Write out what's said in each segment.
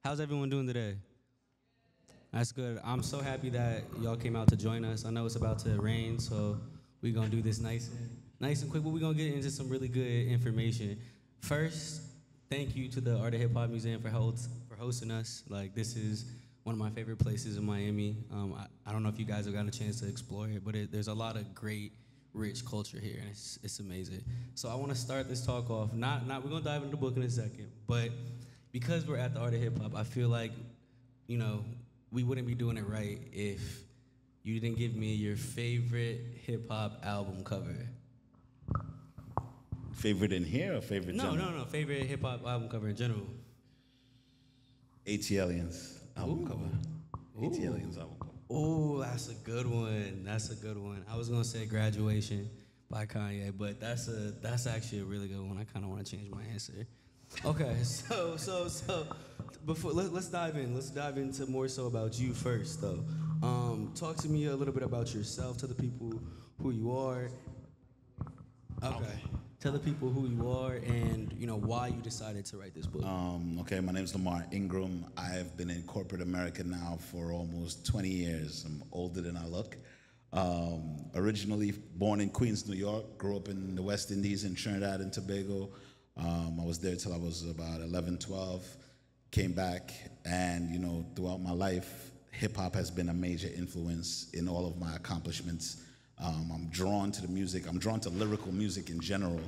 How's everyone doing today? That's good. I'm so happy that y'all came out to join us. I know it's about to rain, so we're gonna do this nice and quick. But we're gonna get into some really good information. First, thank you to the Art of Hip Hop Museum for hosting us. Like this is one of my favorite places in Miami. I don't know if you guys have gotten a chance to explore it, but there's a lot of great, rich culture here, and it's amazing. So I want to start this talk off. Not we're gonna dive into the book in a second, but because we're at the Art of Hip Hop, I feel like you know we wouldn't be doing it right if you didn't give me your favorite hip hop album cover. Favorite in here or favorite No, general? no, no. Favorite hip hop album cover in general. ATLiens album Ooh. cover. Ooh. ATLiens album cover. Oh, that's a good one. That's a good one. I was gonna say Graduation by Kanye, but that's actually a really good one. I kind of want to change my answer. Okay, so before let's dive in. Let's dive into more so about you first, though. Talk to me a little bit about yourself. Tell the people who you are. Okay. Tell the people who you are and why you decided to write this book. Okay, my name is Lemar Ingram. I've been in corporate America now for almost 20 years. I'm older than I look. Originally born in Queens, New York, grew up in the West Indies in Trinidad and Tobago. I was there till I was about 11, 12. Came back, and throughout my life, hip hop has been a major influence in all of my accomplishments. I'm drawn to the music. I'm drawn to lyrical music in general,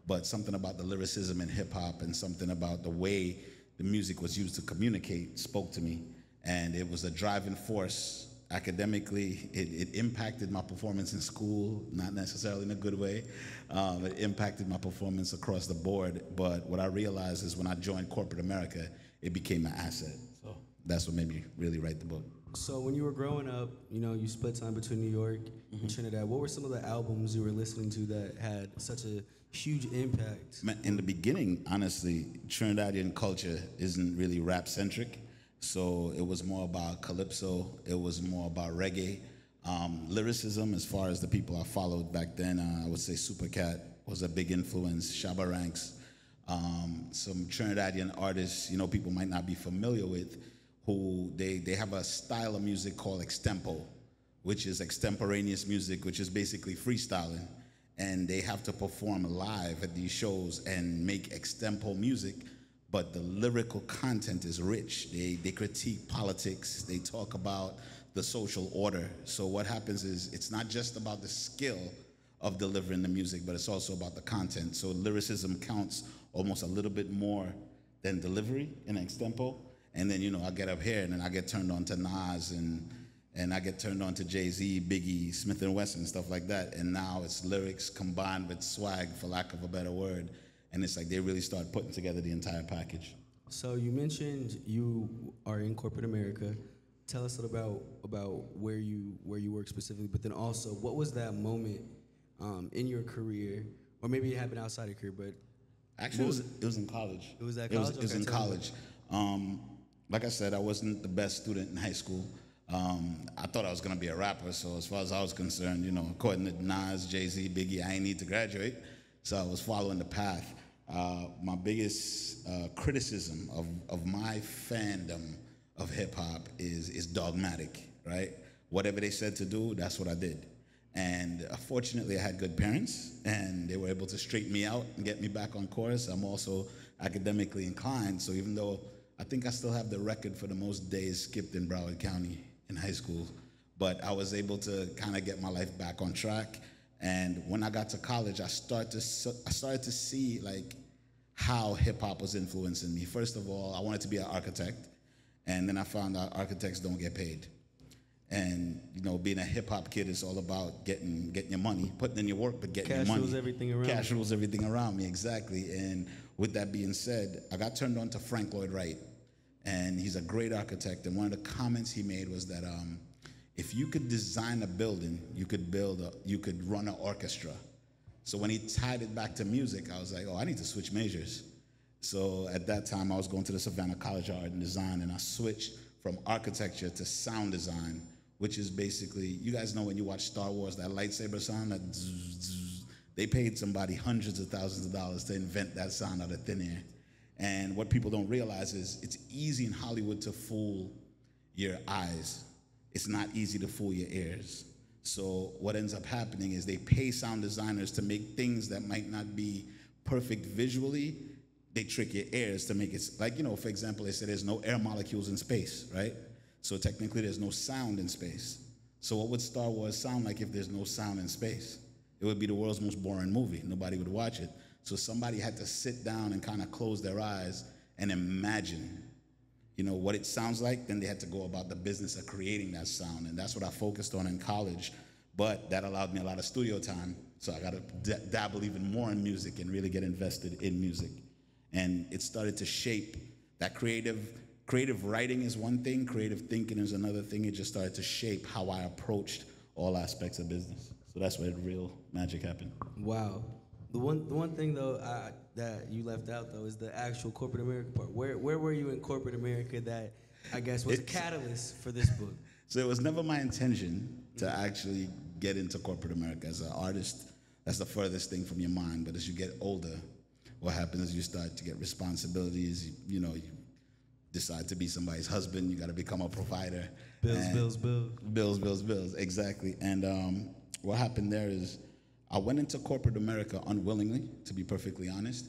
but something about the lyricism in hip hop and something about the way the music was used to communicate spoke to me, and it was a driving force. Academically, it impacted my performance in school, not necessarily in a good way. It impacted my performance across the board, but what I realized is when I joined corporate America, it became an asset. So that's what made me really write the book. So when you were growing up, you split time between New York and Trinidad. What were some of the albums you were listening to that had such a huge impact? In the beginning, honestly, Trinidadian culture isn't really rap-centric. So it was more about calypso. It was more about reggae. Lyricism, as far as the people I followed back then, I would say Supercat was a big influence, Shabba Ranks. Some Trinidadian artists, people might not be familiar with, who they have a style of music called extempo, which is extemporaneous music, which is basically freestyling. And they have to perform live at these shows and make extempo music, but the lyrical content is rich. They critique politics, they talk about the social order. So what happens is it's not just about the skill of delivering the music, but it's also about the content. So lyricism counts almost a little bit more than delivery in extempo. And then, I get up here and then I get turned on to Nas and I get turned on to Jay-Z, Biggie, Smith & Wesson, stuff like that. And now it's lyrics combined with swag, for lack of a better word. And it's like they really start putting together the entire package. So you mentioned you are in corporate America. Tell us a little about where you work specifically, but then also what was that moment in your career, or maybe it happened outside of your career, but Actually, it was in college. It was at college? It was Okay, in tell me. college. Like I said, I wasn't the best student in high school. I thought I was going to be a rapper, so as far as I was concerned, according to Nas, Jay-Z, Biggie, I ain't need to graduate. So I was following the path. My biggest criticism of my fandom of hip-hop is dogmatic, right? Whatever they said to do, that's what I did. And fortunately, I had good parents, and they were able to straighten me out and get me back on course. I'm also academically inclined, so even though I think I still have the record for the most days skipped in Broward County in high school, but I was able to kind of get my life back on track. And when I got to college, I started to see like how hip hop was influencing me. First of all, I wanted to be an architect, and then I found out architects don't get paid. And being a hip hop kid is all about getting your money, putting in your work, but getting your money. Cash rules everything around. Cash rules everything around me, exactly. And with that being said, I got turned on to Frank Lloyd Wright, and he's a great architect. And one of the comments he made was that if you could design a building, you could run an orchestra. So when he tied it back to music, I was like, oh, I need to switch majors. So at that time, I was going to the Savannah College of Art and Design, and I switched from architecture to sound design, which is basically, you guys know when you watch Star Wars, that lightsaber sound, that zzz, zzz, they paid somebody hundreds of thousands of dollars to invent that sound out of thin air. And what people don't realize is it's easy in Hollywood to fool your eyes. It's not easy to fool your ears. So what ends up happening is they pay sound designers to make things that might not be perfect visually. They trick your ears to make it, like, for example, they say there's no air molecules in space, right? So technically there's no sound in space. So what would Star Wars sound like if there's no sound in space? It would be the world's most boring movie. Nobody would watch it. So somebody had to sit down and kind of close their eyes and imagine, what it sounds like. Then they had to go about the business of creating that sound. And that's what I focused on in college. But that allowed me a lot of studio time. So I got to dabble even more in music and really get invested in music. And it started to shape that creative writing is one thing, creative thinking is another thing. It just started to shape how I approached all aspects of business. So that's where the real magic happened. Wow. The one thing though that you left out though is the actual corporate America part. Where were you in corporate America that I guess was a catalyst for this book? So it was never my intention to actually get into corporate America. As an artist, that's the furthest thing from your mind. But as you get older, what happens is you start to get responsibilities. You decide to be somebody's husband. You got to become a provider. Bills. Exactly. And what happened there is I went into corporate America unwillingly, to be perfectly honest.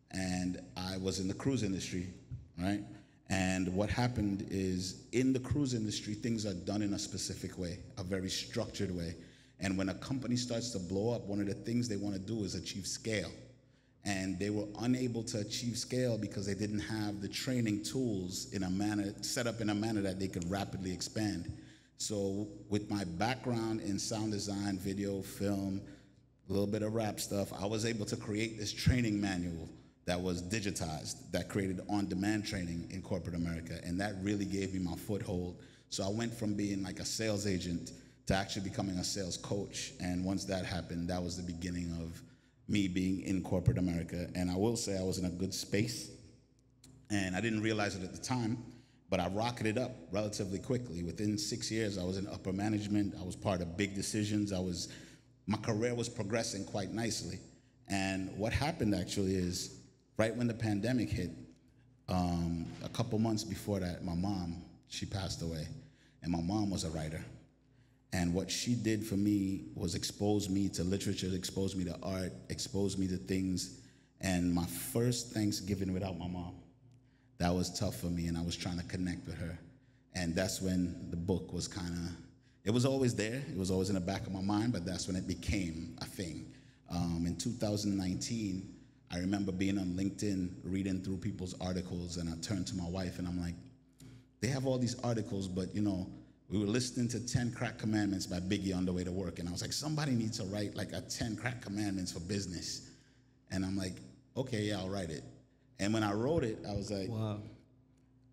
And I was in the cruise industry, right? And what happened is in the cruise industry, things are done in a specific way, a very structured way. And when a company starts to blow up, one of the things they want to do is achieve scale. And they were unable to achieve scale because they didn't have the training tools set up in a manner that they could rapidly expand. So with my background in sound design, video, film, a little bit of rap stuff, I was able to create this training manual that was digitized, that created on-demand training in corporate America, and that really gave me my foothold. So I went from being like a sales agent to actually becoming a sales coach, and once that happened, that was the beginning of me being in corporate America. And I will say I was in a good space, and I didn't realize it at the time, but I rocketed up relatively quickly. Within 6 years, I was in upper management. I was part of big decisions. My career was progressing quite nicely. And what happened actually is, right when the pandemic hit, a couple months before that, my mom, she passed away. And my mom was a writer. And what she did for me was expose me to literature, expose me to art, expose me to things. And my first Thanksgiving without my mom, that was tough for me, and I was trying to connect with her. And that's when the book was it was always there. It was always in the back of my mind, but that's when it became a thing. In 2019, I remember being on LinkedIn, reading through people's articles, and I turned to my wife, and I'm like, they have all these articles, but we were listening to 10 Crack Commandments by Biggie on the way to work, and I was like, somebody needs to write like a 10 Crack Commandments for business. And I'm like, okay, yeah, I'll write it. And when I wrote it, I was like, wow,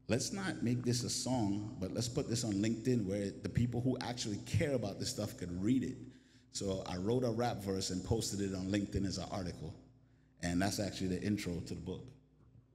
let's not make this a song, but let's put this on LinkedIn where the people who actually care about this stuff could read it. So I wrote a rap verse and posted it on LinkedIn as an article. And that's actually the intro to the book.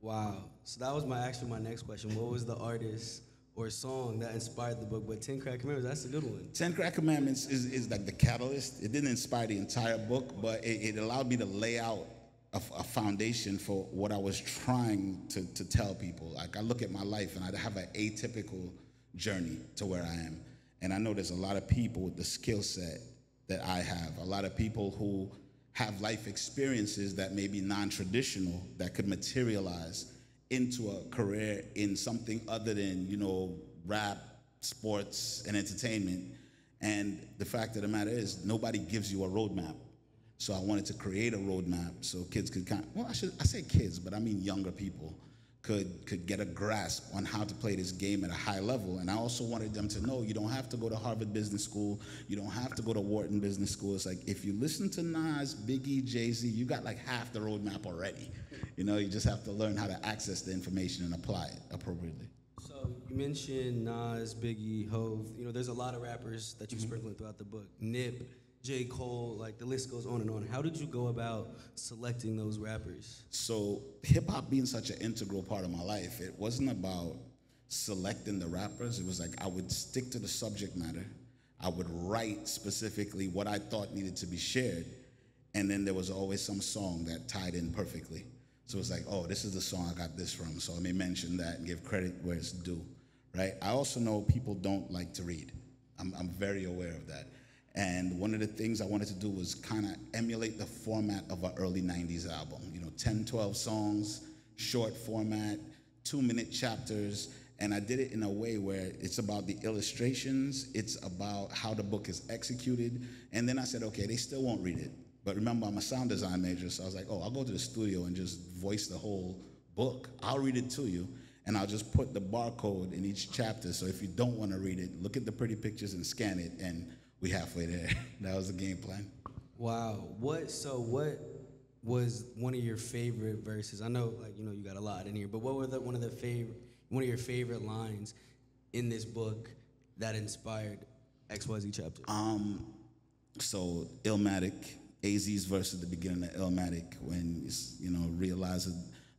Wow. So that was my next question. What was the artist or song that inspired the book? But 10 Crack Commandments, that's a good one. 10 Crack Commandments is like the catalyst. It didn't inspire the entire book, but it allowed me to lay out a foundation for what I was trying to tell people. Like, I look at my life and I have an atypical journey to where I am. And I know there's a lot of people with the skill set that I have, a lot of people who have life experiences that may be non-traditional that could materialize into a career in something other than, rap, sports, and entertainment. And the fact of the matter is, nobody gives you a roadmap. So I wanted to create a roadmap so kids could I say kids, but I mean younger people could get a grasp on how to play this game at a high level. And I also wanted them to know you don't have to go to Harvard Business School. You don't have to go to Wharton Business School. It's like, if you listen to Nas, Biggie, Jay-Z, you got like half the roadmap already. You just have to learn how to access the information and apply it appropriately. So you mentioned Nas, Biggie, Hove. There's a lot of rappers that you sprinkling throughout the book. Nip, J. Cole, like the list goes on and on. How did you go about selecting those rappers? So hip-hop being such an integral part of my life, it wasn't about selecting the rappers. It was like I would stick to the subject matter. I would write specifically what I thought needed to be shared. And then there was always some song that tied in perfectly. So it's like, oh, this is the song I got this from. So let me mention that and give credit where it's due, right? I also know people don't like to read. I'm very aware of that. And one of the things I wanted to do was kind of emulate the format of an early 90s album. 10, 12 songs, short format, 2-minute chapters. And I did it in a way where it's about the illustrations, it's about how the book is executed. And then I said, okay, they still won't read it. But remember, I'm a sound design major, so I was like, oh, I'll go to the studio and just voice the whole book. I'll read it to you, and I'll just put the barcode in each chapter. So if you don't want to read it, look at the pretty pictures and scan it, and we halfway there. That was the game plan. Wow. What was one of your favorite verses? I know, you got a lot in here, but what were one of your favorite lines in this book that inspired XYZ chapter? So Illmatic, AZ's verse at the beginning of Illmatic, when it's,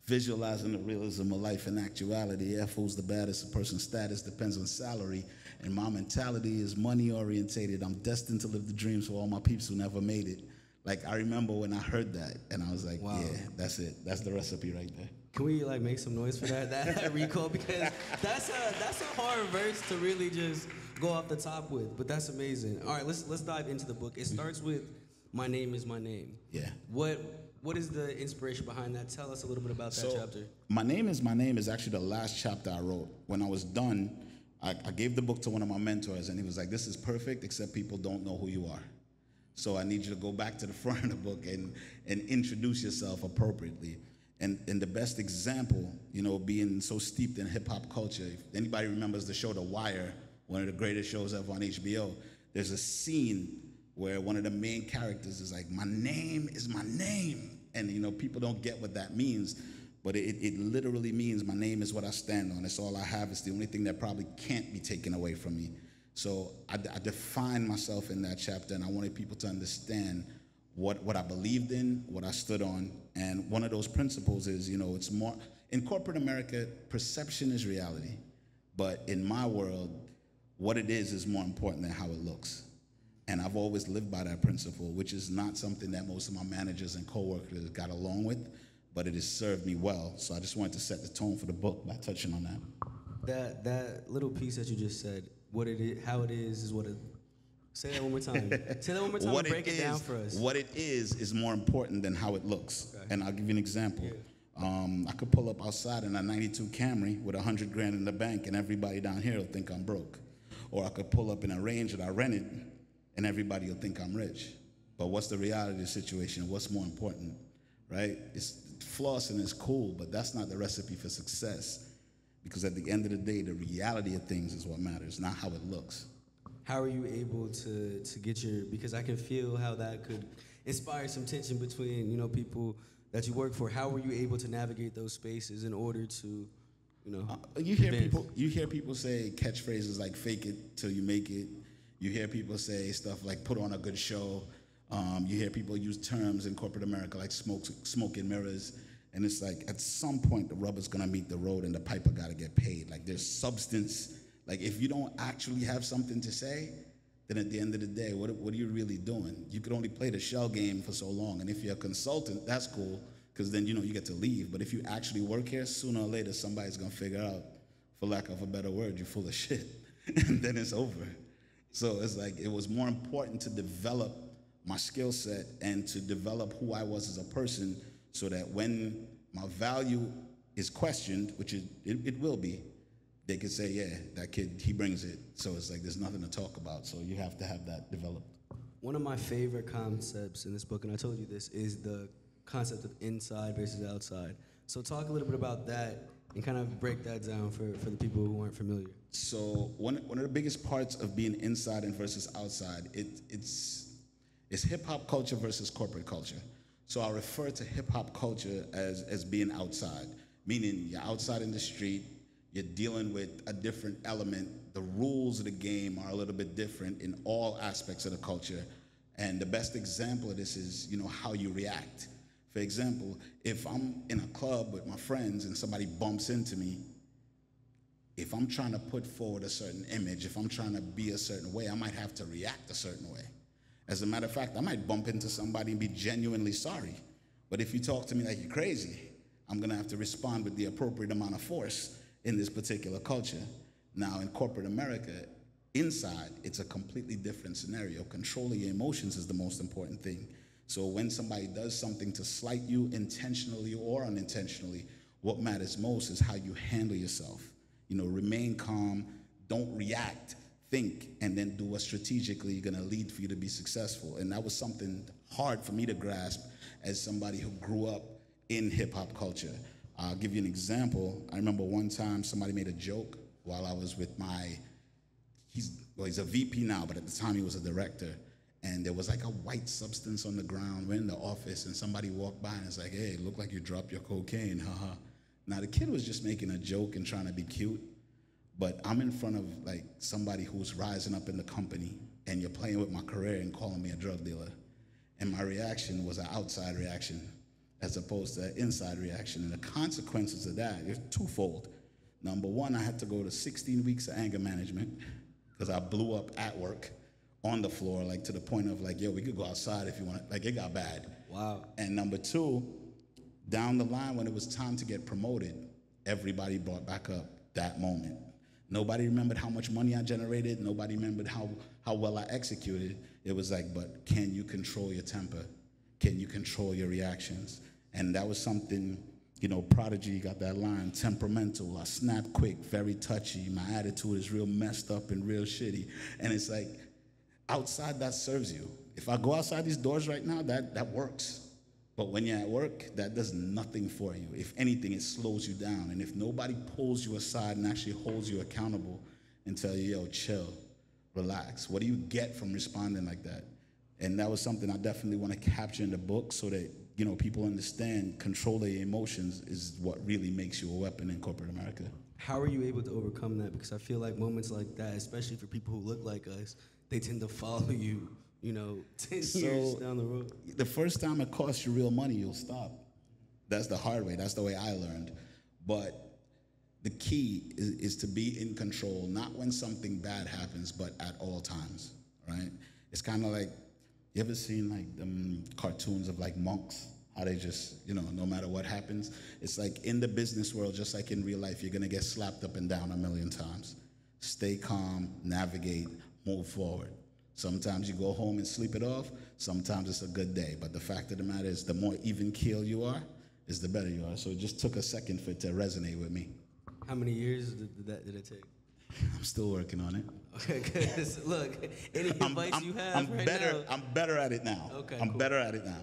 visualizing the realism of life and actuality. Who's the baddest? A person's status depends on salary, and my mentality is money orientated. I'm destined to live the dreams for all my peeps who never made it. Like, I remember when I heard that, and I was like, wow. Yeah, that's it. That's the recipe right there. Can we make some noise for that recall? Because that's a hard verse to really just go off the top with, but that's amazing. All right, let's dive into the book. It starts with "My name is my name." Yeah. What is the inspiration behind that? Tell us a little bit about that chapter. "My name is my name" is actually the last chapter I wrote. When I was done, I gave the book to one of my mentors, and he was like, "This is perfect, except people don't know who you are. So I need you to go back to the front of the book and introduce yourself appropriately." And the best example, being so steeped in hip-hop culture, if anybody remembers the show The Wire, one of the greatest shows ever on HBO, there's a scene where one of the main characters is like, "My name is my name." And, people don't get what that means, but it literally means my name is what I stand on. It's all I have. It's the only thing that probably can't be taken away from me. So I defined myself in that chapter, and I wanted people to understand what I believed in, what I stood on. And one of those principles is, it's more, in corporate America, perception is reality. But in my world, what it is more important than how it looks. And I've always lived by that principle, which is not something that most of my managers and coworkers got along with, but it has served me well. So I just wanted to set the tone for the book by touching on that. That little piece that you just said, how it is what it. Say that one more time. Say that one more time and break it down for us. What it is more important than how it looks. Okay. And I'll give you an example. Yeah. I could pull up outside in a 92 Camry with $100 grand in the bank, and everybody down here will think I'm broke. Or I could pull up in a Range that I rented, and everybody will think I'm rich. But what's the reality of the situation? What's more important, right? Flossing is cool, but that's not the recipe for success. Because at the end of the day, the reality of things is what matters, not how it looks. How are you able to get because I can feel how that could inspire some tension between, people that you work for. How were you able to navigate those spaces in order to, you hear people say catchphrases like "fake it till you make it." You hear people say stuff like "put on a good show." You hear people use terms in corporate America like smoke and mirrors. And it's like, at some point, the rubber's gonna meet the road and the piper gotta get paid. Like, there's substance. Like, if you don't actually have something to say, then at the end of the day, what are you really doing? You could only play the shell game for so long. And if you're a consultant, that's cool, because then, you get to leave. But if you actually work here, sooner or later, somebody's gonna figure out, for lack of a better word, you're full of shit. And then it's over. So it's like, it was more important to develop my skill set and to develop who I was as a person, so that when my value is questioned, which it will be, they could say, yeah, that kid, he brings it. So it's like, there's nothing to talk about. So you have to have that developed. One of my favorite concepts in this book, and I told you this, is the concept of inside versus outside. So talk a little bit about that and kind of break that down for the people who aren't familiar. So one of the biggest parts of being inside and versus outside, it's hip-hop culture versus corporate culture. So I refer to hip-hop culture as being outside, meaning you're outside in the street, you're dealing with a different element. The rules of the game are a little bit different in all aspects of the culture. And the best example of this is, how you react. For example, if I'm in a club with my friends and somebody bumps into me, if I'm trying to put forward a certain image, if I'm trying to be a certain way, I might have to react a certain way. As a matter of fact, I might bump into somebody and be genuinely sorry. But if you talk to me like you're crazy, I'm gonna have to respond with the appropriate amount of force in this particular culture. Now, in corporate America, inside, it's a completely different scenario. Controlling your emotions is the most important thing. So when somebody does something to slight you intentionally or unintentionally, what matters most is how you handle yourself. You know, remain calm, don't react, think, and then do what strategically gonna lead for you to be successful. And that was something hard for me to grasp as somebody who grew up in hip hop culture. I'll give you an example. I remember one time somebody made a joke while I was with he's a VP now, but at the time he was a director. And there was like a white substance on the ground. We're in the office and somebody walked by and it's like, hey, it looked like you dropped your cocaine, haha. Now the kid was just making a joke and trying to be cute, but I'm in front of like somebody who's rising up in the company and you're playing with my career and calling me a drug dealer. And my reaction was an outside reaction as opposed to an inside reaction. And the consequences of that is twofold. Number one, I had to go to 16 weeks of anger management because I blew up at work on the floor, like to the point of like, yo, we could go outside if you want. Like it got bad. Wow. And number two, down the line when it was time to get promoted, everybody brought back up that moment. Nobody remembered how much money I generated. Nobody remembered how well I executed. It was like, but can you control your temper? Can you control your reactions? And that was something, you know, Prodigy got that line, temperamental, I snap quick, very touchy, my attitude is real messed up and real shitty. And it's like, outside that serves you. If I go outside these doors right now, that works. But when you're at work, that does nothing for you. If anything, it slows you down. And if nobody pulls you aside and actually holds you accountable and tell you, yo, chill, relax, what do you get from responding like that? And that was something I definitely want to capture in the book so that, you know, people understand control their emotions is what really makes you a weapon in corporate America. How are you able to overcome that? Because I feel like moments like that, especially for people who look like us, they tend to follow you, you know, 10 years down the road. The first time it costs you real money, you'll stop. That's the hard way. That's the way I learned. But the key is to be in control, not when something bad happens, but at all times, right? It's kind of like, you ever seen like them cartoons of like monks? How they just, you know, no matter what happens. It's like in the business world, just like in real life, you're gonna get slapped up and down a million times. Stay calm, navigate, move forward. Sometimes you go home and sleep it off. Sometimes it's a good day. But the fact of the matter is the more even keel you are, is the better you are. So it just took a second for it to resonate with me. How many years did it take? I'm still working on it. Okay, because look, any advice you have now? I'm better at it now. Okay, I'm cool. better at it now.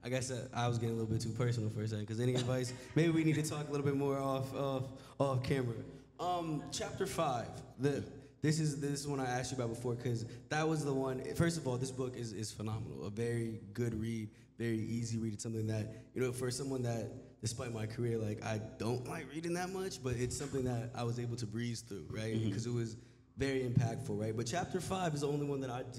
I guess I was getting a little bit too personal for a second. Because any advice? Maybe we need to talk a little bit more off camera. Chapter 5. This is one I asked you about before because that was the one. First of all, this book is phenomenal. A very good read, very easy read. It's something that, you know, for someone that, despite my career, like I don't like reading that much, but it's something that I was able to breeze through, right? Because it was very impactful, right? But chapter 5 is the only one that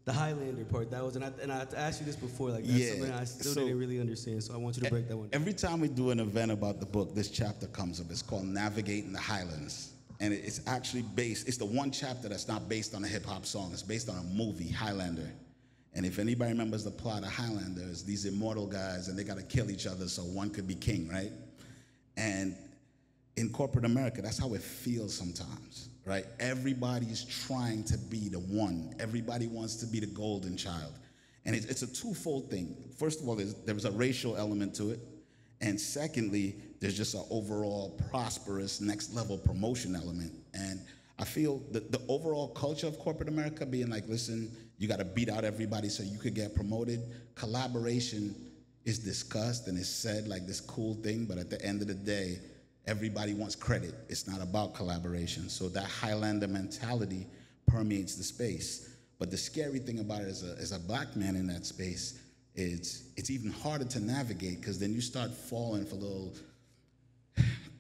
the Highlander part, that was, and I asked you this before, like that's something I still didn't really understand, so I want you to break that one down. Every time we do an event about the book, this chapter comes up. It's called Navigating the Highlands. And it's actually it's the one chapter that's not based on a hip hop song. It's based on a movie, Highlander. And if anybody remembers the plot of Highlander, it's these immortal guys and they gotta kill each other so one could be king, right? And in corporate America, that's how it feels sometimes, right? Everybody's trying to be the one. Everybody wants to be the golden child. And it's a twofold thing. First of all, there was a racial element to it. And secondly, there's just an overall prosperous next level promotion element. And I feel that the overall culture of corporate America being like, listen, you got to beat out everybody so you could get promoted. Collaboration is discussed and is said like this cool thing, but at the end of the day, everybody wants credit. It's not about collaboration. So that Highlander mentality permeates the space. But the scary thing about it as a black man in that space, it's even harder to navigate because then you start falling for little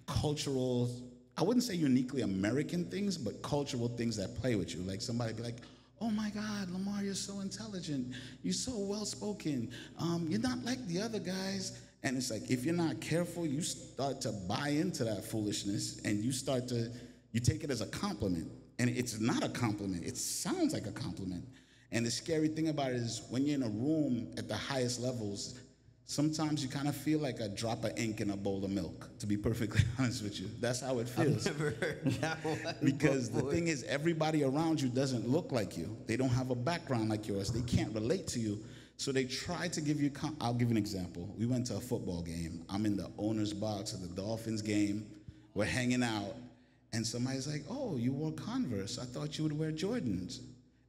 cultural, I wouldn't say uniquely American things, but cultural things that play with you. Like somebody be like, oh my God, Lemar, you're so intelligent. You're so well-spoken. You're not like the other guys. And it's like, if you're not careful, you start to buy into that foolishness and you take it as a compliment. And it's not a compliment. It sounds like a compliment. And the scary thing about it is when you're in a room at the highest levels, sometimes you kind of feel like a drop of ink in a bowl of milk, to be perfectly honest with you. That's how it feels. I've never heard that one Because the before. thing is, everybody around you doesn't look like you. They don't have a background like yours. They can't relate to you. So they try to give you, I'll give you an example. We went to a football game. I'm in the owner's box of the Dolphins game. We're hanging out. And somebody's like, oh, you wore Converse. I thought you would wear Jordans.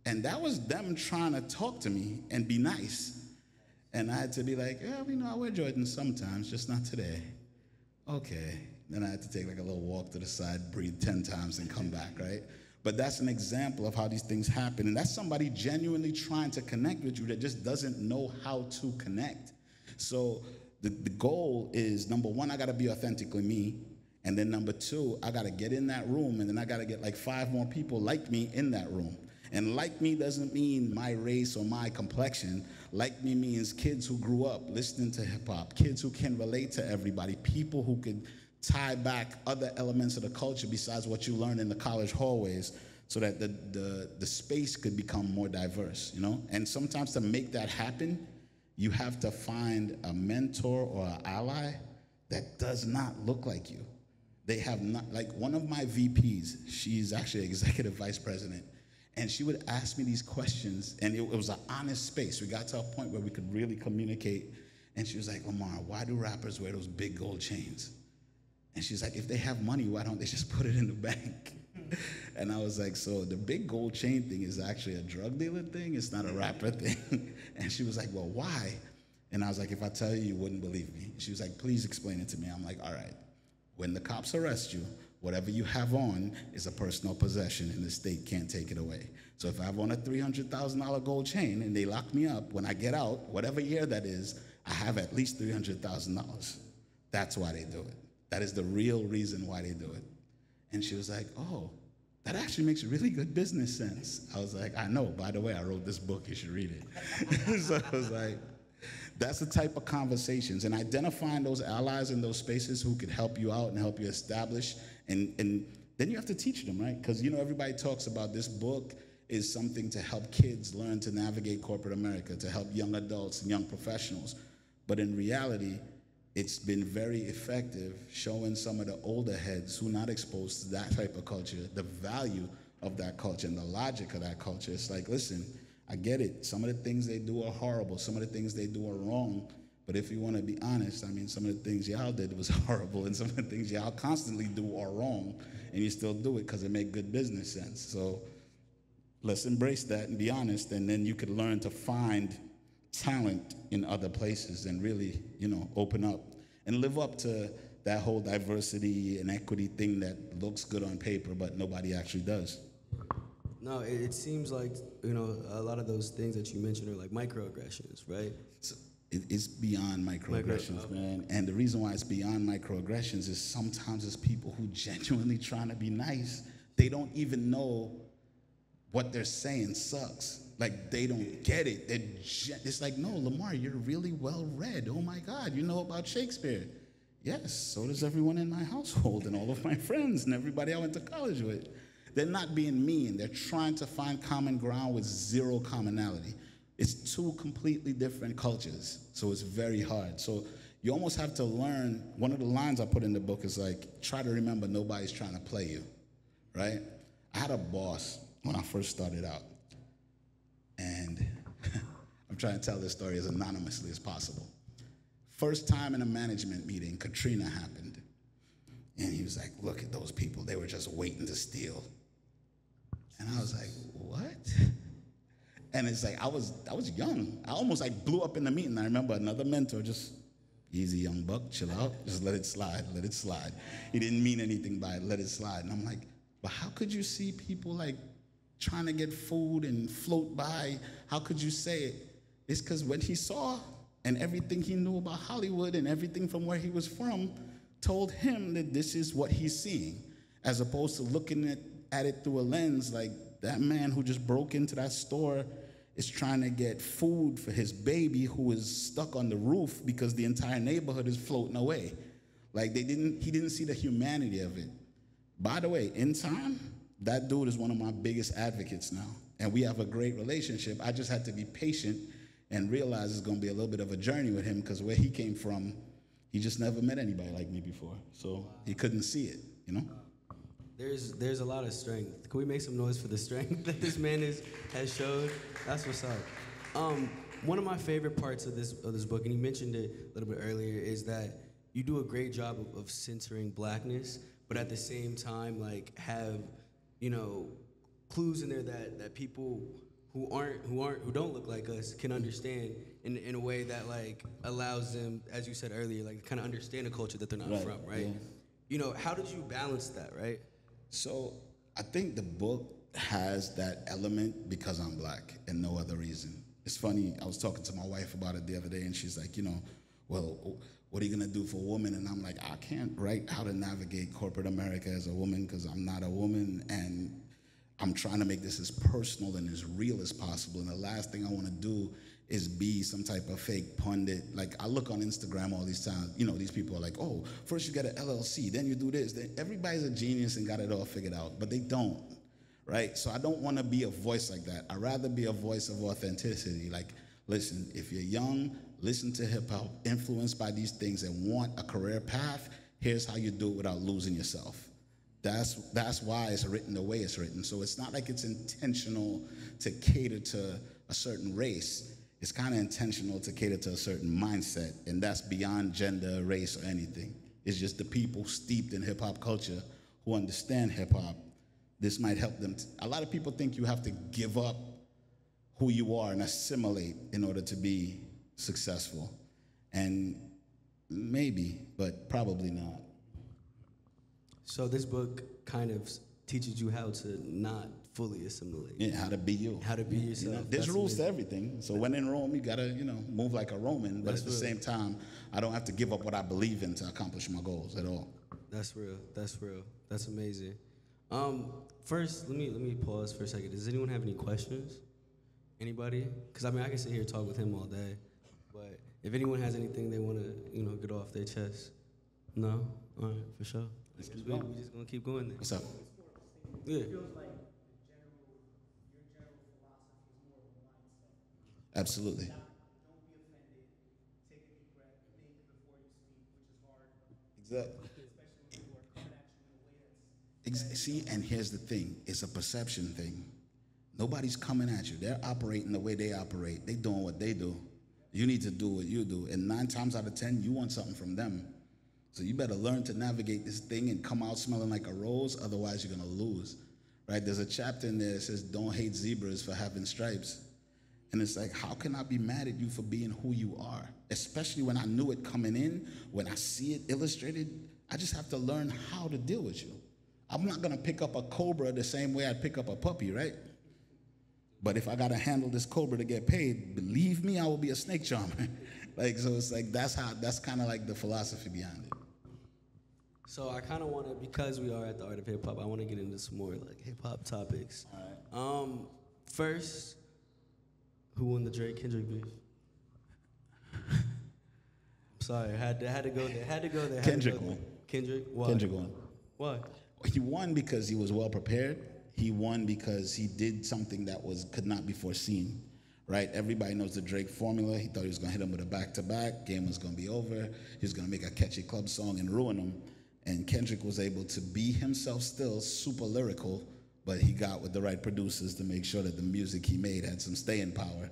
And that was them trying to talk to me and be nice. And I had to be like, yeah, I wear Jordans sometimes, just not today. Okay. Then I had to take like a little walk to the side, breathe 10 times, and come back, right? But that's an example of how these things happen. And that's somebody genuinely trying to connect with you that just doesn't know how to connect. So the goal is, number one, I got to be authentically me. And then number two, I got to get in that room, and then I got to get like 5 more people like me in that room. And like me doesn't mean my race or my complexion. Like me means kids who grew up listening to hip hop, kids who can relate to everybody, people who can tie back other elements of the culture besides what you learn in the college hallways, so that the space could become more diverse, And sometimes to make that happen, you have to find a mentor or an ally that does not look like you. They have not, like one of my VPs, she's actually executive vice president, and she would ask me these questions, and it was an honest space. We got to a point where we could really communicate, and she was like, Lemar, why do rappers wear those big gold chains? And she's like, if they have money, why don't they just put it in the bank? And I was like, so the big gold chain thing is actually a drug dealer thing? It's not a rapper thing? And she was like, well, why? And I was like, if I tell you, you wouldn't believe me. She was like, please explain it to me. I'm like, all right. When the cops arrest you, whatever you have on is a personal possession, and the state can't take it away. So if I have on a $300,000 gold chain and they lock me up, when I get out, whatever year that is, I have at least $300,000. That's why they do it. That is the real reason why they do it. And she was like, oh, that actually makes really good business sense. I was like, I know. By the way, I wrote this book. You should read it. So I was like, that's the type of conversations, and identifying those allies in those spaces who could help you out and help you establish, and then you have to teach them, right? Because, everybody talks about this book is something to help kids learn to navigate corporate America, to help young adults and young professionals. But in reality, it's been very effective showing some of the older heads who are not exposed to that type of culture, the value of that culture and the logic of that culture. It's like, listen, I get it. Some of the things they do are horrible. Some of the things they do are wrong. But if you want to be honest, some of the things y'all did was horrible, and some of the things y'all constantly do are wrong, and you still do it because it makes good business sense. So let's embrace that and be honest, and then you could learn to find talent in other places and really, open up and live up to that whole diversity and equity thing that looks good on paper, but nobody actually does. No, it seems like, a lot of those things that you mentioned are like microaggressions, right? So it's beyond microaggressions, man. And the reason why it's beyond microaggressions is sometimes it's people who genuinely trying to be nice. They don't even know what they're saying sucks. Like, they don't get it. It's like, no, Lemar, you're really well-read. Oh, my God, you know about Shakespeare. Yes, so does everyone in my household and all of my friends and everybody I went to college with. They're not being mean. They're trying to find common ground with zero commonality. It's 2 completely different cultures, so it's very hard. So you almost have to learn. One of the lines I put in the book is like, try to remember nobody's trying to play you, right? I had a boss when I first started out, and I'm trying to tell this story as anonymously as possible. First time in a management meeting, Katrina happened, and he was like, look at those people. They were just waiting to steal. And I was like, what? And it's like, I was young. I almost like blew up in the meeting. I remember another mentor, just, easy, young buck, chill out. Just let it slide, let it slide. He didn't mean anything by it, let it slide. And I'm like, but how could you see people like trying to get food and float by? How could you say it? It's because what he saw and everything he knew about Hollywood and everything from where he was from told him that this is what he's seeing, as opposed to looking at it through a lens like that man who just broke into that store is trying to get food for his baby who is stuck on the roof because the entire neighborhood is floating away. Like he didn't see the humanity of it. By the way, in time, that dude is one of my biggest advocates now, and we have a great relationship. I just had to be patient and realize it's going to be a little bit of a journey with him because where he came from, he just never met anybody like me before. So he couldn't see it, you know? There's a lot of strength. Can we make some noise for the strength that this man has showed? That's what's up. One of my favorite parts of this book, and you mentioned it a little bit earlier, is that you do a great job of centering blackness, but at the same time, like, have, you know, clues in there that people who don't look like us can understand in a way that, like, allows them, as you said earlier, like, kind of understand a culture that they're not from, right? Yeah. You know, how did you balance that, right? So I think the book has that element because I'm black and no other reason. It's funny, I was talking to my wife about it the other day, and she's like, you know, well, what are you gonna do for women? And I'm like, I can't write how to navigate corporate America as a woman because I'm not a woman, and I'm trying to make this as personal and as real as possible. And the last thing I wanna do is be some type of fake pundit. Like, I look on Instagram all these times, you know, these people are like, oh, first you get an LLC, then you do this. Then everybody's a genius and got it all figured out, but they don't, right? So I don't wanna be a voice like that. I'd rather be a voice of authenticity. Like, listen, if you're young, listen to hip hop, influenced by these things and want a career path, here's how you do it without losing yourself. That's why it's written the way it's written. So it's not like it's intentional to cater to a certain race. It's kind of intentional to cater to a certain mindset, and that's beyond gender, race, or anything. It's just the people steeped in hip-hop culture who understand hip-hop. This might help them. A lot of people think you have to give up who you are and assimilate in order to be successful. And maybe, but probably not. So this book kind of teaches you how to not fully assimilate. Yeah, how to be you. How to be yourself. You know, there's rules to everything. So when in Rome, you gotta, you know, move like a Roman. But at the same time, I don't have to give up what I believe in to accomplish my goals at all. That's real. That's real. That's amazing. First, let me pause for a second. Does anyone have any questions? Anybody? Because I mean, I can sit here and talk with him all day. But if anyone has anything they want to, you know, get off their chest, no? All right, for sure. We just gonna keep going there. What's up? Yeah. It feels like your general philosophy is more of a mindset. Absolutely. Don't be offended. Take a deep breath. Think before you speak, which is hard. Exactly. Especially when people are coming at you in a way that's... See, and here's the thing. It's a perception thing. Nobody's coming at you. They're operating the way they operate. They're doing what they do. You need to do what you do. And 9 times out of 10, you want something from them. So you better learn to navigate this thing and come out smelling like a rose, otherwise you're gonna lose, right? There's a chapter in there that says, don't hate zebras for having stripes. And it's like, how can I be mad at you for being who you are? Especially when I knew it coming in, when I see it illustrated, I just have to learn how to deal with you. I'm not gonna pick up a cobra the same way I'd pick up a puppy, right? But if I gotta handle this cobra to get paid, believe me, I will be a snake charmer. Like, so it's like, that's kind of like the philosophy behind it. So I kind of want to, because we are at the Art of Hip Hop, I want to get into some more like hip hop topics. All right. First, who won the Drake Kendrick beef? Sorry, I had to go there. Kendrick won. Kendrick? Why? Kendrick won. Why? He won because he was well prepared. He won because he did something that could not be foreseen, right? Everybody knows the Drake formula. He thought he was gonna hit him with a back-to-back. Game was gonna be over. He was gonna make a catchy club song and ruin him. And Kendrick was able to be himself still, super lyrical, but he got with the right producers to make sure that the music he made had some staying power.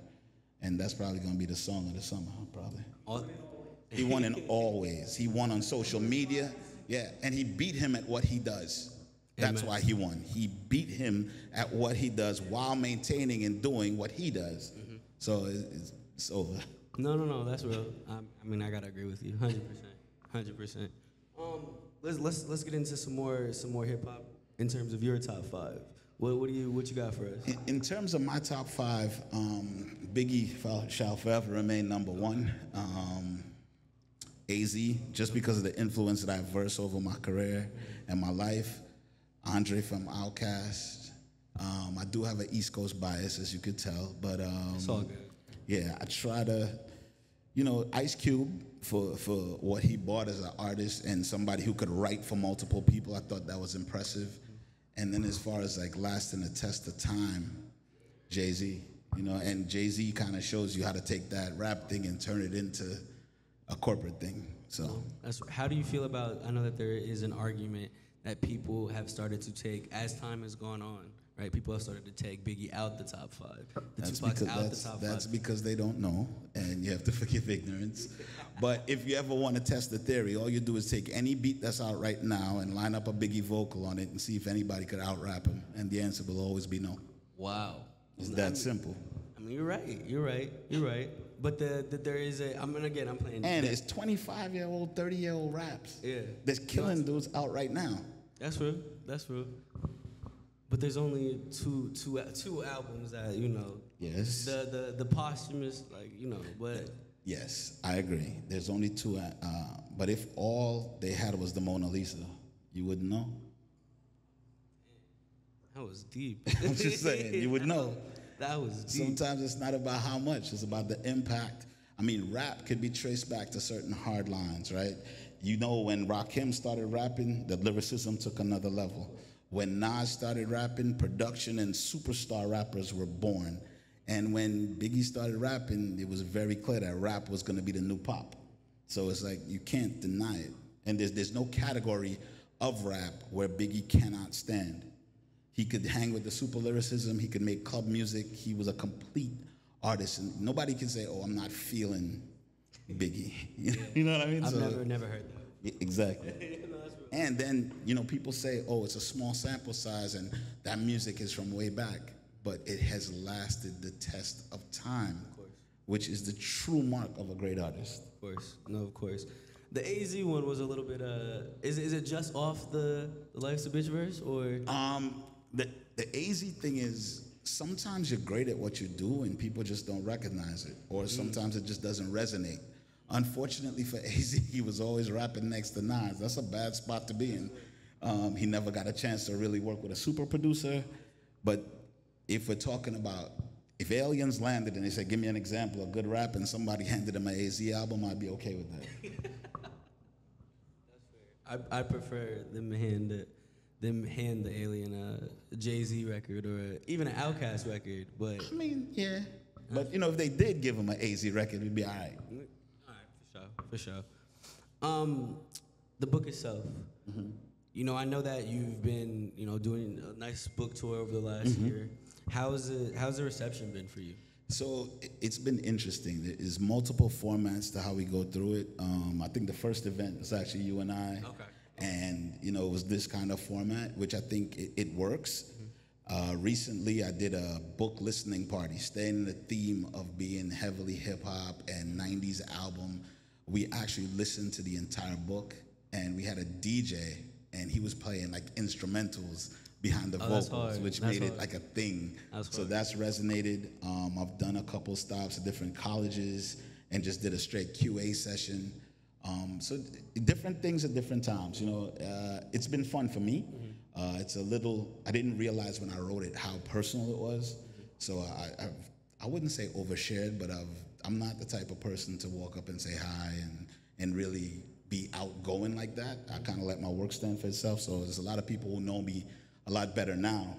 And that's probably gonna be the song of the summer, probably. He won in all ways. He won on social media, yeah, and he beat him at what he does. That's why he won. He beat him at what he does while maintaining and doing what he does. Mm-hmm. So it's over. No, that's real. I mean, I gotta agree with you, 100%. Let's get into some more hip hop in terms of your top 5. What you got for us? In terms of my top 5, Biggie shall forever remain number 1. AZ, just because of the influence that I've versed over my career and my life. Andre from Outkast. I do have an East Coast bias, as you could tell, but it's all good. Yeah, I try to, Ice Cube for what he brought as an artist and somebody who could write for multiple people. I thought that was impressive. And then as far as like lasting the test of time, Jay-Z. you know, and Jay-Z kind of shows you how to take that rap thing and turn it into a corporate thing. So How do you feel about? I know that there is an argument that people have started to take as time has gone on. Right, people have started to take Biggie out the top 5. that's Tupac's because out the top that's 5. because they don't know, and you have to forgive ignorance. But if you ever want to test the theory, all you do is take any beat that's out right now and line up a Biggie vocal on it and see if anybody could out-rap him, and the answer will always be no. Wow, It's that simple. I mean, you're right. But there is a. I mean, again, I'm playing. And it's 25-year-old, 30-year-old raps. Yeah. That's killing dudes out right now. That's real. But there's only two albums that, you know. Yes. The posthumous, like, you know, but. Yes, I agree. There's only 2. But if all they had was the Mona Lisa, you wouldn't know. That was deep. I'm just saying, you would know. That was deep. Sometimes it's not about how much, it's about the impact. I mean, rap could be traced back to certain hard lines, right? You know, when Rakim started rapping, the lyricism took another level. When Nas started rapping, production and superstar rappers were born. And when Biggie started rapping, it was very clear that rap was going to be the new pop. So it's like, you can't deny it. And there's no category of rap where Biggie cannot stand. He could hang with the super lyricism. He could make club music. He was a complete artist. And nobody can say, oh, I'm not feeling Biggie. You know what I mean? I've never heard that. Exactly. And then, you know, people say, oh, it's a small sample size and that music is from way back. But it has lasted the test of time, which is the true mark of a great artist. Of course. No, of course. The AZ one was a little bit, is it just off the Life's a Bitch verse, or? The AZ thing is, sometimes you're great at what you do and people just don't recognize it. Or sometimes it just doesn't resonate. Unfortunately for AZ, he was always rapping next to Nas. That's a bad spot to be in. He never got a chance to really work with a super producer. But if we're talking about, if aliens landed and they said, give me an example of good rap, and somebody handed him an AZ album, I'd be okay with that. That's fair. I prefer them hand the alien Jay-Z record or even an Outkast record, but. I mean, yeah. But, you know, if they did give him an AZ record, it'd be all right. All right, for sure. The book itself. Mm-hmm. You know, I know that you've been, you know, doing a nice book tour over the last year. How's the reception been for you? So it's been interesting. There's multiple formats to how we go through it. I think the first event was actually you and I. Okay. And, you know, it was this kind of format, which I think it works. Recently, I did a book listening party, staying in the theme of being heavily hip-hop and 90s album. We actually listened to the entire book, and we had a DJ, and he was playing, like, instrumentals behind the vocals, which made it like a thing. So that's resonated. I've done a couple stops at different colleges and just did a straight QA session. So different things at different times. You know, it's been fun for me. It's a little, I didn't realize when I wrote it how personal it was. So I wouldn't say overshared, but I'm not the type of person to walk up and say hi and really be outgoing like that. I kind of let my work stand for itself. So there's a lot of people who know me a lot better now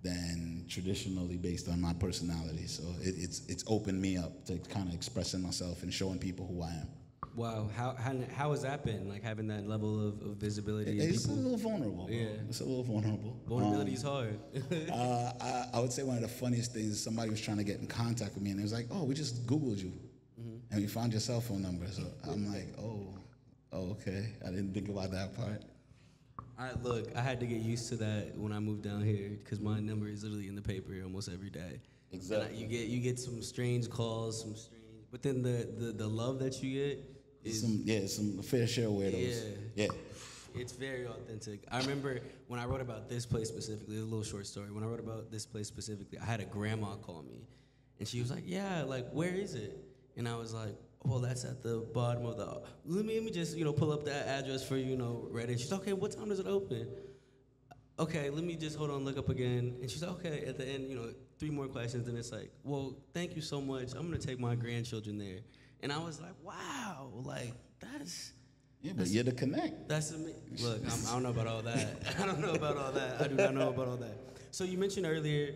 than traditionally based on my personality. So it's opened me up to kind of expressing myself and showing people who I am. Wow, how has that been? Like having that level of visibility? It's a little vulnerable. Bro. Yeah, it's a little vulnerable. Vulnerability is hard. I would say one of the funniest things is somebody was trying to get in contact with me, and it was like, "Oh, we just Googled you, and we found your cell phone number." So I'm like, "Oh, okay. I didn't think about that part." All right, look, I had to get used to that when I moved down here because my number is literally in the paper almost every day. Exactly. And you get some strange calls, but then the love that you get. Some fair share weirdos. Yeah. It's very authentic. I remember when I wrote about this place specifically, a little short story. When I wrote about this place specifically, I had a grandma call me. And she was like, yeah, like, where is it? And I was like, well, that's at the bottom of the, let me just, pull up that address for you, ready. And she's like, okay, what time does it open? Okay, let me just, hold on, look up again. And she's like, okay, at the end, 3 more questions. And it's like, well, thank you so much. I'm going to take my grandchildren there. And I was like, wow, like, that's... Yeah, but you're the connect. That's amazing. Look, I don't know about all that. I do not know about all that. So you mentioned earlier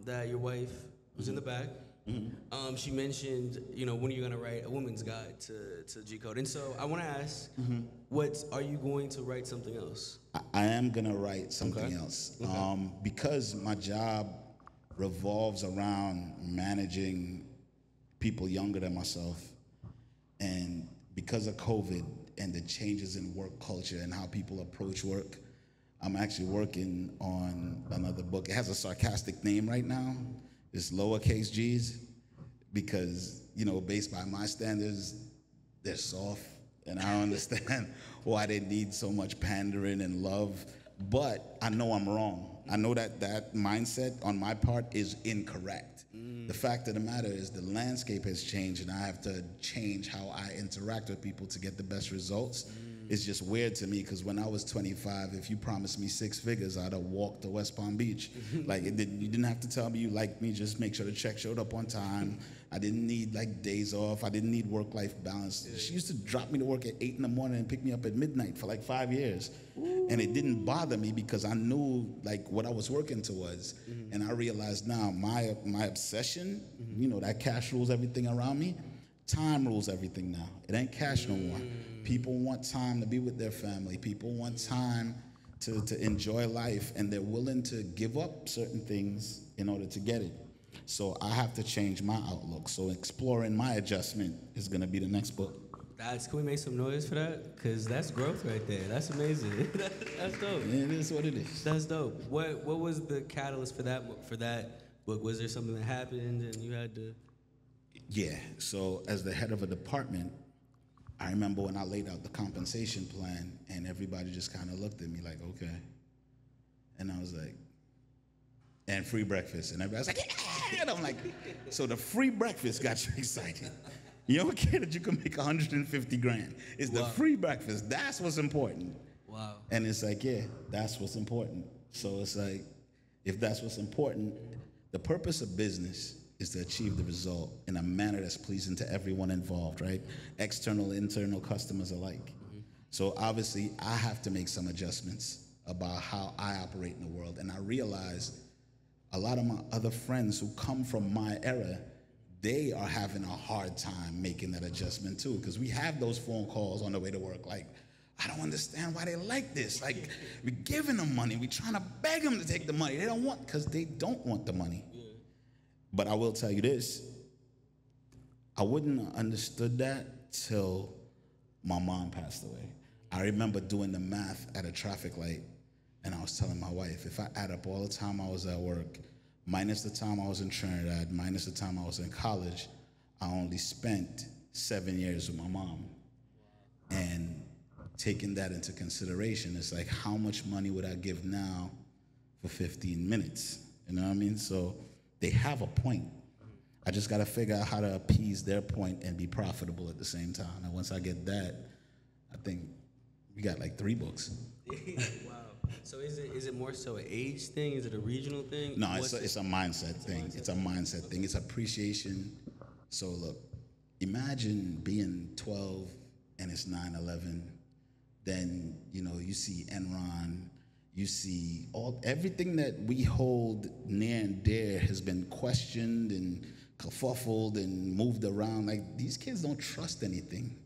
that your wife who's in the back. She mentioned, when are you gonna write a woman's guide to G Code? And so I want to ask, are you going to write something else? I am gonna write something Okay. else Okay. because my job revolves around managing people younger than myself, and because of COVID and the changes in work culture and how people approach work, I'm actually working on another book. It has a sarcastic name right now. It's lowercase G's because, based by my standards, they're soft, and I don't understand why they need so much pandering and love. But I know I'm wrong. I know that mindset on my part is incorrect. The fact of the matter is the landscape has changed, and I have to change how I interact with people to get the best results. It's just weird to me because when I was 25, if you promised me 6 figures, I'd have walked to West Palm Beach. You didn't have to tell me you liked me, just make sure the check showed up on time. I didn't need days off. I didn't need work-life balance. She used to drop me to work at 8 in the morning and pick me up at midnight for 5 years. And it didn't bother me because I knew what I was working towards. And I realized now my obsession, that cash rules everything around me. Time rules everything now. It ain't cash no more. People want time to be with their family. People want time to enjoy life, and they're willing to give up certain things in order to get it. So I have to change my outlook. So exploring my adjustment is going to be the next book. Can we make some noise for that? Because that's growth right there. That's amazing. That's dope. It is what it is. That's dope. What was the catalyst for that book? Was there something that happened and you had to? Yeah. So as the head of a department, I remember when I laid out the compensation plan, and everybody just kind of looked at me like, okay. And I was like, and free breakfast. And everybody's like, yeah! And I'm like, so the free breakfast got you excited. You don't care that you can make 150 grand. It's the free breakfast. That's what's important. Wow. And it's like, yeah, that's what's important. So it's like, if that's what's important, the purpose of business is to achieve the result in a manner that's pleasing to everyone involved, right? External, internal customers alike. So obviously, I have to make some adjustments about how I operate in the world. And I realized a lot of my other friends who come from my era, they are having a hard time making that adjustment too, because we have those phone calls on the way to work like, I don't understand why they like this. We're giving them money. We're trying to beg them to take the money. They don't want, because they don't want the money. But I will tell you this, I wouldn't have understood that till my mom passed away. I remember doing the math at a traffic light, and I was telling my wife, if I add up all the time I was at work, minus the time I was in Trinidad, minus the time I was in college, I only spent 7 years with my mom. And taking that into consideration, it's like, how much money would I give now for 15 minutes? You know what I mean? So they have a point. I just got to figure out how to appease their point and be profitable at the same time. And once I get that, I think we got 3 books. Wow. So is it more so an age thing? Is it a regional thing? No, it's a mindset thing. It's a mindset thing. It's appreciation. So look, imagine being 12 and it's 9/11. Then, you see Enron. You see everything that we hold near and dear has been questioned and kerfuffled and moved around. These kids don't trust anything.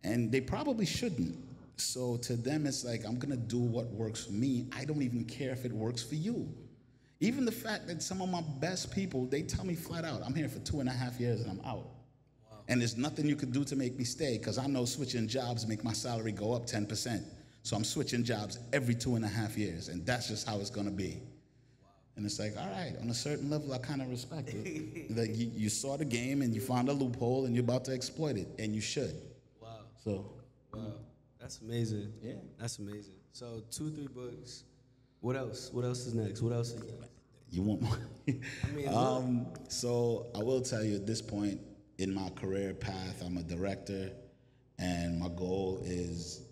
And they probably shouldn't. So to them, it's like, I'm going to do what works for me. I don't even care if it works for you. Even the fact that some of my best people, they tell me flat out, I'm here for 2.5 years and I'm out. Wow. And there's nothing you could do to make me stay, because I know switching jobs make my salary go up 10%. So I'm switching jobs every 2.5 years, and that's just how it's going to be. Wow. And it's like, all right, on a certain level, I kind of respect it. You saw the game and you found a loophole and you're about to exploit it, and you should. Wow. So. Wow. That's amazing. Yeah. That's amazing. So 2-3 books. What else? What else is next? What else is next? You want more? So I will tell you, at this point in my career path, I'm a director, and my goal is,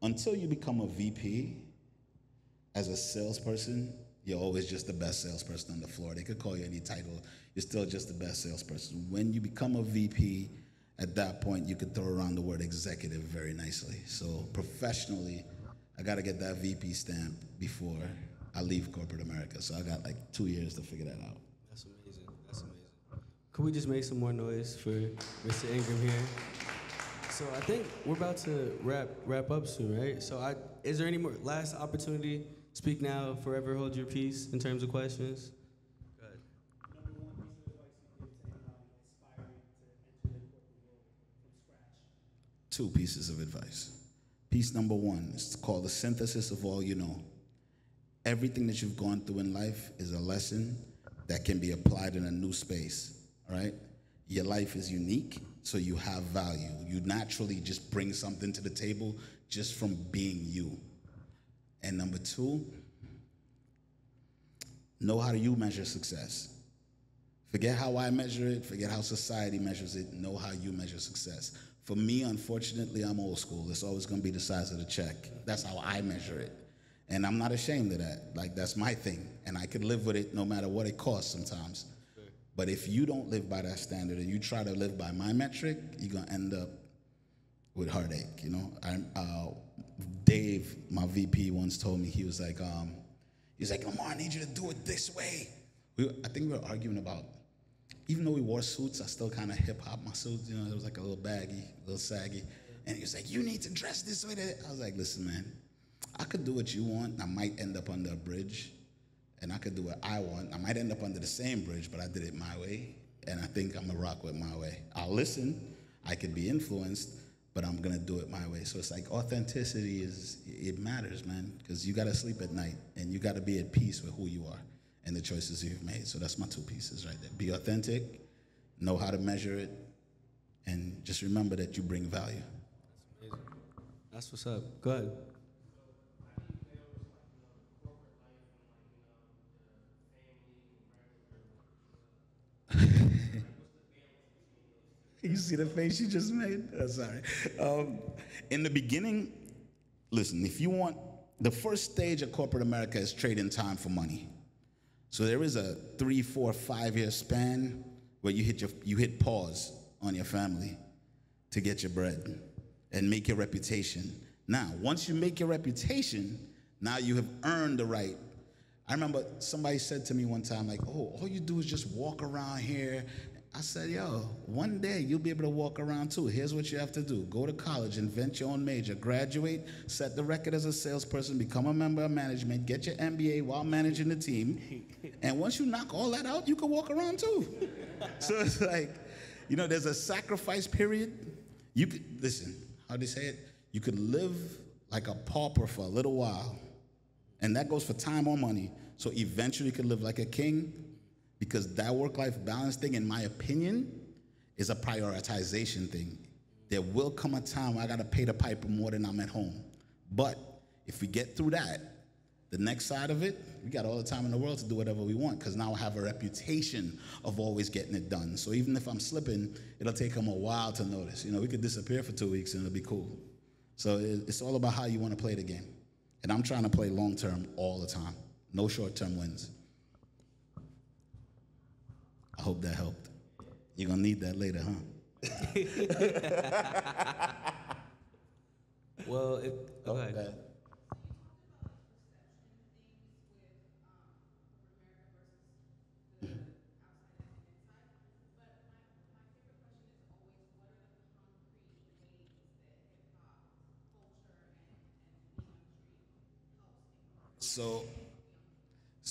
until you become a VP, as a salesperson, you're always just the best salesperson on the floor. They could call you any title. You're still just the best salesperson. When you become a VP, at that point, you could throw around the word executive very nicely. So professionally, I got to get that VP stamp before I leave corporate America. So I got 2 years to figure that out. That's amazing. Could we just make some more noise for Mr. Ingram here? So I think we're about to wrap up soon, right? So is there any more last opportunity? Speak now, forever hold your peace in terms of questions. Go ahead. Number one piece of advice you give to anybody aspiring to enter the corporate world from scratch. Two pieces of advice. Piece number one is called the synthesis of all you know. Everything that you've gone through in life is a lesson that can be applied in a new space, all right? Your life is unique, so you have value. You naturally just bring something to the table just from being you. And number two, know how you measure success. Forget how I measure it, forget how society measures it, know how you measure success. For me, unfortunately, I'm old school. It's always gonna be the size of the check. That's how I measure it. And I'm not ashamed of that. Like, that's my thing. And I could live with it no matter what it costs sometimes. But if you don't live by that standard and you try to live by my metric, you're gonna end up with heartache, you know? Dave, my VP, once told me, he was like, Lemar, I need you to do it this way. I think we were arguing about, even though we wore suits, I still kind of hip-hop my suits, you know, it was like a little baggy, a little saggy. And he was like, you need to dress this way. I was like, listen, man, I could do what you want. I might end up under a bridge, and I could do what I want. I might end up under the same bridge, but I did it my way, and I think I'm gonna rock with my way. I'll listen. I could be influenced, but I'm gonna do it my way. So it's like authenticity it matters, man, because you gotta sleep at night, and you gotta be at peace with who you are and the choices you've made. So that's my two pieces right there. Be authentic, know how to measure it, and just remember that you bring value. That's amazing. That's what's up. Go ahead. You see the face you just made? Oh, sorry. In the beginning, listen, if you want, the first stage of corporate America is trading time for money. So there is a 3, 4, 5-year span where you hit pause on your family to get your bread and make your reputation. Now, once you make your reputation, now you have earned the right. I remember somebody said to me one time, like, oh, all you do is just walk around here. I said, yo, one day you'll be able to walk around too. Here's what you have to do. Go to college, invent your own major, graduate, set the record as a salesperson, become a member of management, get your MBA while managing the team. And once you knock all that out, you can walk around too. So it's like, you know, there's a sacrifice period. You could, listen, how do they say it? You could live like a pauper for a little while. And that goes for time or money. So eventually you could live like a king. Because that work-life balance thing, in my opinion, is a prioritization thing. There will come a time where I gotta pay the piper more than I'm at home. But if we get through that, the next side of it, we got all the time in the world to do whatever we want, because now I have a reputation of always getting it done. So even if I'm slipping, it'll take them a while to notice. You know, we could disappear for 2 weeks and it'll be cool. So it's all about how you wanna play the game. And I'm trying to play long-term all the time. No short-term wins. I hope that helped. You're gonna need that later, huh? Well, go ahead.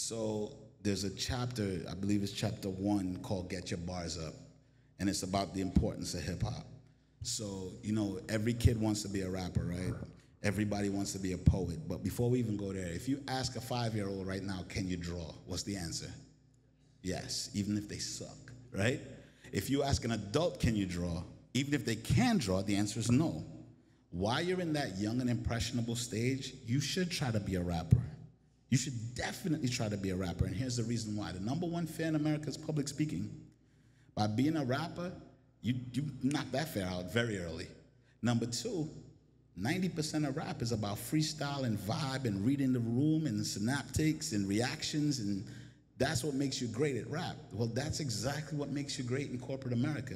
So there's a chapter, I believe it's chapter 1, called Get Your Bars Up. And it's about the importance of hip hop. So, you know, every kid wants to be a rapper, right? Everybody wants to be a poet. But before we even go there, if you ask a 5-year-old right now, can you draw? What's the answer? Yes, even if they suck, right? If you ask an adult, can you draw? Even if they can draw, the answer is no. While you're in that young and impressionable stage, you should try to be a rapper. You should definitely try to be a rapper, and here's the reason why. The number one fear in America is public speaking. By being a rapper, you knock that fear out very early. Number 2, 90% of rap is about freestyle and vibe and reading the room and synaptics and reactions, and that's what makes you great at rap. Well, that's exactly what makes you great in corporate America.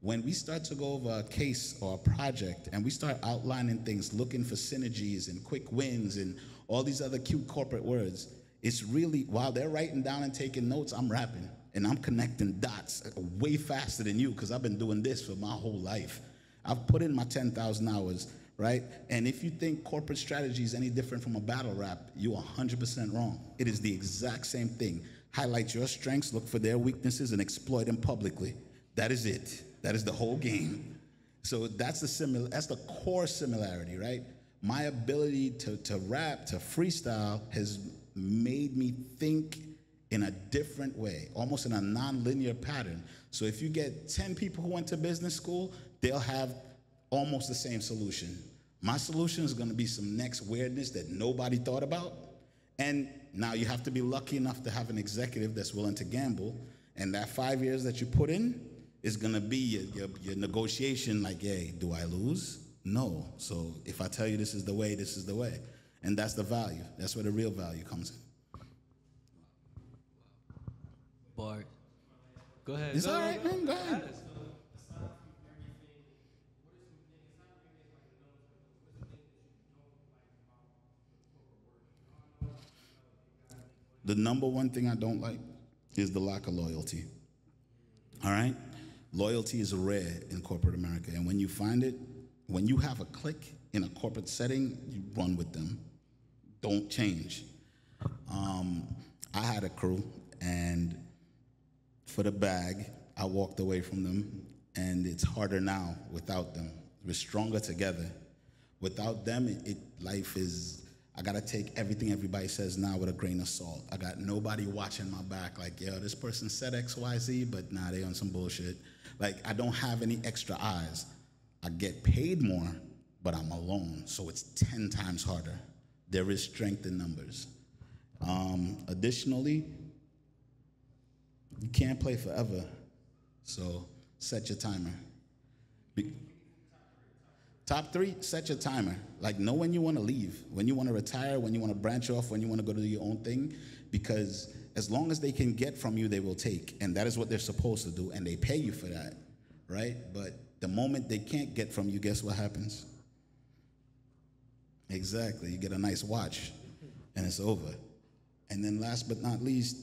When we start to go over a case or a project and we start outlining things, looking for synergies and quick wins and all these other cute corporate words, it's really, while they're writing down and taking notes, I'm rapping. and I'm connecting dots way faster than you because I've been doing this for my whole life. I've put in my 10,000 hours, right? And if you think corporate strategy is any different from a battle rap, you're 100% wrong. It is the exact same thing. Highlight your strengths, look for their weaknesses, and exploit them publicly. That is it. That is the whole game. So that's the core similarity, right? My ability to rap, to freestyle has made me think in a different way, almost in a non-linear pattern. So if you get 10 people who went to business school, they'll have almost the same solution. My solution is going to be some next weirdness that nobody thought about. And now you have to be lucky enough to have an executive that's willing to gamble. And that 5 years that you put in is going to be your negotiation like, hey, do I lose? No. So if I tell you this is the way, this is the way. And that's the value. That's where the real value comes in. Bart. Go ahead. It's all right, man. Go ahead. The number one thing I don't like is the lack of loyalty. All right? Loyalty is rare in corporate America. And when you find it, when you have a clique in a corporate setting, you run with them. Don't change. I had a crew, and for the bag, I walked away from them, and it's harder now without them. We're stronger together. Without them, life is, I gotta take everything everybody says now with a grain of salt. I got nobody watching my back like, yo, this person said X, Y, Z, but nah, they on some bullshit. Like, I don't have any extra eyes. I get paid more, but I'm alone, so it's 10 times harder. There is strength in numbers. Additionally, you can't play forever, so set your timer. Top three, set your timer. Like, know when you want to leave, when you want to retire, when you want to branch off, when you want to go do your own thing, because as long as they can get from you, they will take, and that is what they're supposed to do, and they pay you for that, right? But the moment they can't get from you, guess what happens? Exactly, you get a nice watch, and it's over. And then last but not least,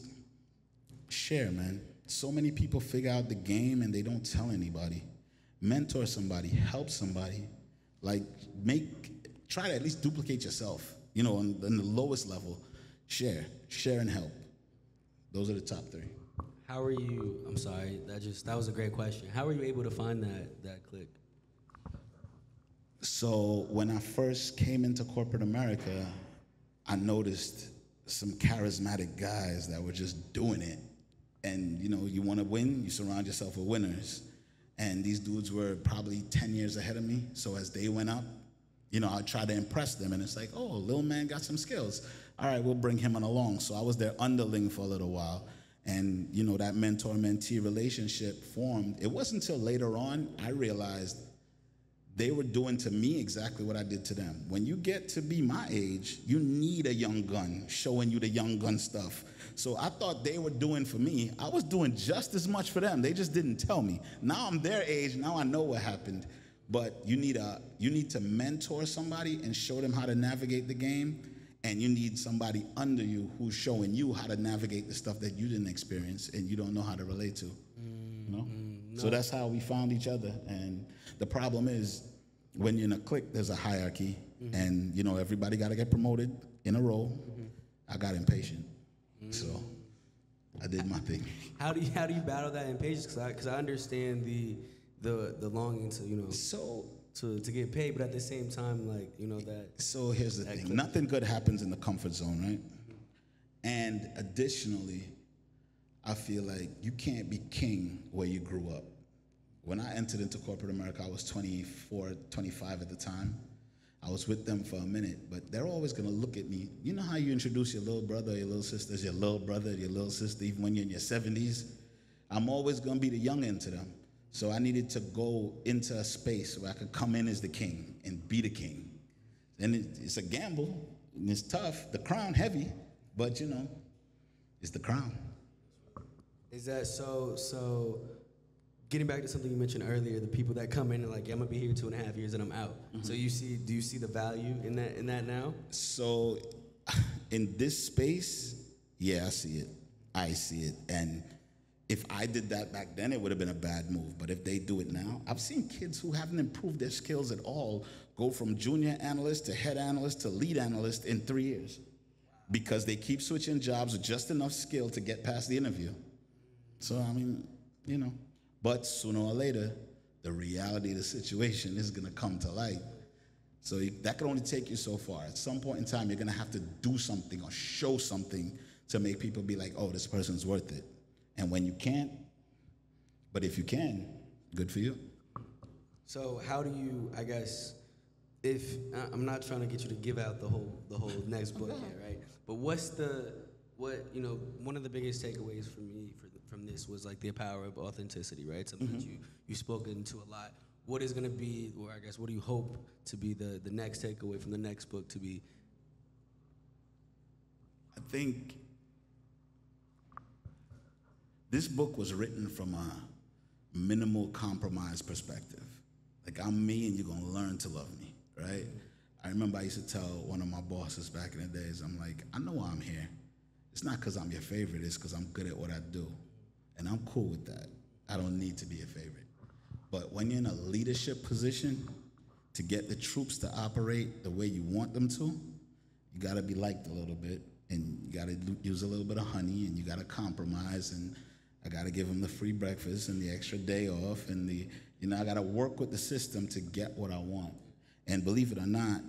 share, man. So many people figure out the game and they don't tell anybody. Mentor somebody, help somebody. Like, try to at least duplicate yourself. You know, on the lowest level, share and help. Those are the top three. How are you, I'm sorry, that was a great question. How were you able to find that click? So when I first came into corporate America, I noticed some charismatic guys that were just doing it. And, you know, you want to win, you surround yourself with winners. And these dudes were probably 10 years ahead of me. So as they went up, you know, I tried to impress them. And it's like, oh, little man got some skills. All right, we'll bring him on along. So I was their underling for a little while. And, you know, that mentor-mentee relationship formed. It wasn't until later on I realized they were doing to me exactly what I did to them. When you get to be my age, you need a young gun showing you the young gun stuff. So I thought they were doing for me. I was doing just as much for them. They just didn't tell me. Now I'm their age. Now I know what happened. But you need to mentor somebody and show them how to navigate the game. And you need somebody under you who's showing you how to navigate the stuff that you didn't experience and you don't know how to relate to. You know? No. So that's how we found each other. And the problem is, when you're in a clique, there's a hierarchy. And, you know, everybody got to get promoted in a role. I got impatient. So I did my thing. How do you battle that impatience? Because I understand the longing to, you know, to get paid, but at the same time, like, you know, that. So here's the thing. Nothing good happens in the comfort zone, right? And additionally, I feel like you can't be king where you grew up. When I entered into corporate America, I was 24, 25 at the time. I was with them for a minute, but they're always going to look at me. You know how you introduce your little brother or your little sister as your little brother or your little sister, even when you're in your 70s? I'm always going to be the youngin' to them. So I needed to go into a space where I could come in as the king and be the king. And it's a gamble, and it's tough. The crown heavy, but, you know, it's the crown. Is that so getting back to something you mentioned earlier, the people that come in and like, yeah, I'm gonna be here 2.5 years and I'm out. So do you see the value in that now? So in this space, yeah, I see it. And If I did that back then, it would have been a bad move. But if they do it now, I've seen kids who haven't improved their skills at all go from junior analyst to head analyst to lead analyst in 3 years because they keep switching jobs with just enough skill to get past the interview. So, I mean, you know, but sooner or later, the reality of the situation is going to come to light. So that can only take you so far. At some point in time, you're going to have to do something or show something to make people be like, oh, this person's worth it. And when you can't, but if you can, good for you. So how do you, I guess, if I'm not trying to get you to give out the whole next book yet, right? But what one of the biggest takeaways for me from this was like the power of authenticity, right? Something that you've spoken to a lot. What is going to be, or I guess, what do you hope to be the next takeaway from the next book to be? I think this book was written from a minimal compromise perspective. Like, I'm me and you're going to learn to love me, right? I remember I used to tell one of my bosses back in the days, I'm like, I know why I'm here. It's not because I'm your favorite, it's because I'm good at what I do. And I'm cool with that. I don't need to be a favorite. But when you're in a leadership position, to get the troops to operate the way you want them to, you got to be liked a little bit, and you got to use a little bit of honey, and you got to compromise, and I got to give them the free breakfast and the extra day off, and I got to work with the system to get what I want. And believe it or not,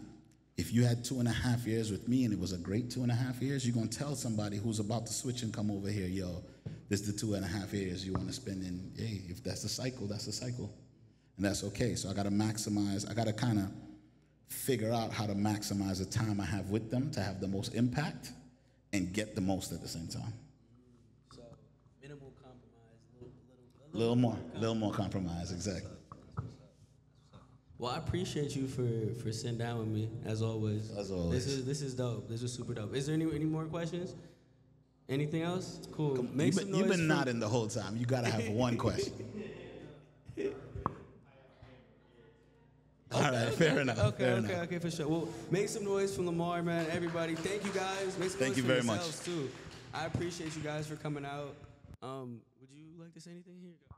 if you had 2.5 years with me and it was a great 2.5 years, you're going to tell somebody who's about to switch and come over here, yo, this is the 2.5 years you want to spend in, hey, if that's the cycle, that's the cycle. And that's okay. So I got to maximize, I got to kind of figure out how to maximize the time I have with them to have the most impact and get the most at the same time. So minimal compromise, A little more compromise, exactly. Well, I appreciate you for sitting down with me, as always. As always. This is dope. This is super dope. Is there any more questions? Anything else? Cool. You've been nodding the whole time. You got to have one question. All right, fair enough. Okay, for sure. Well, make some noise from Lemar, man. Everybody, thank you guys. Make some Thank noise you for very yourselves, much. too. I appreciate you guys for coming out. Would you like to say anything? Here you go.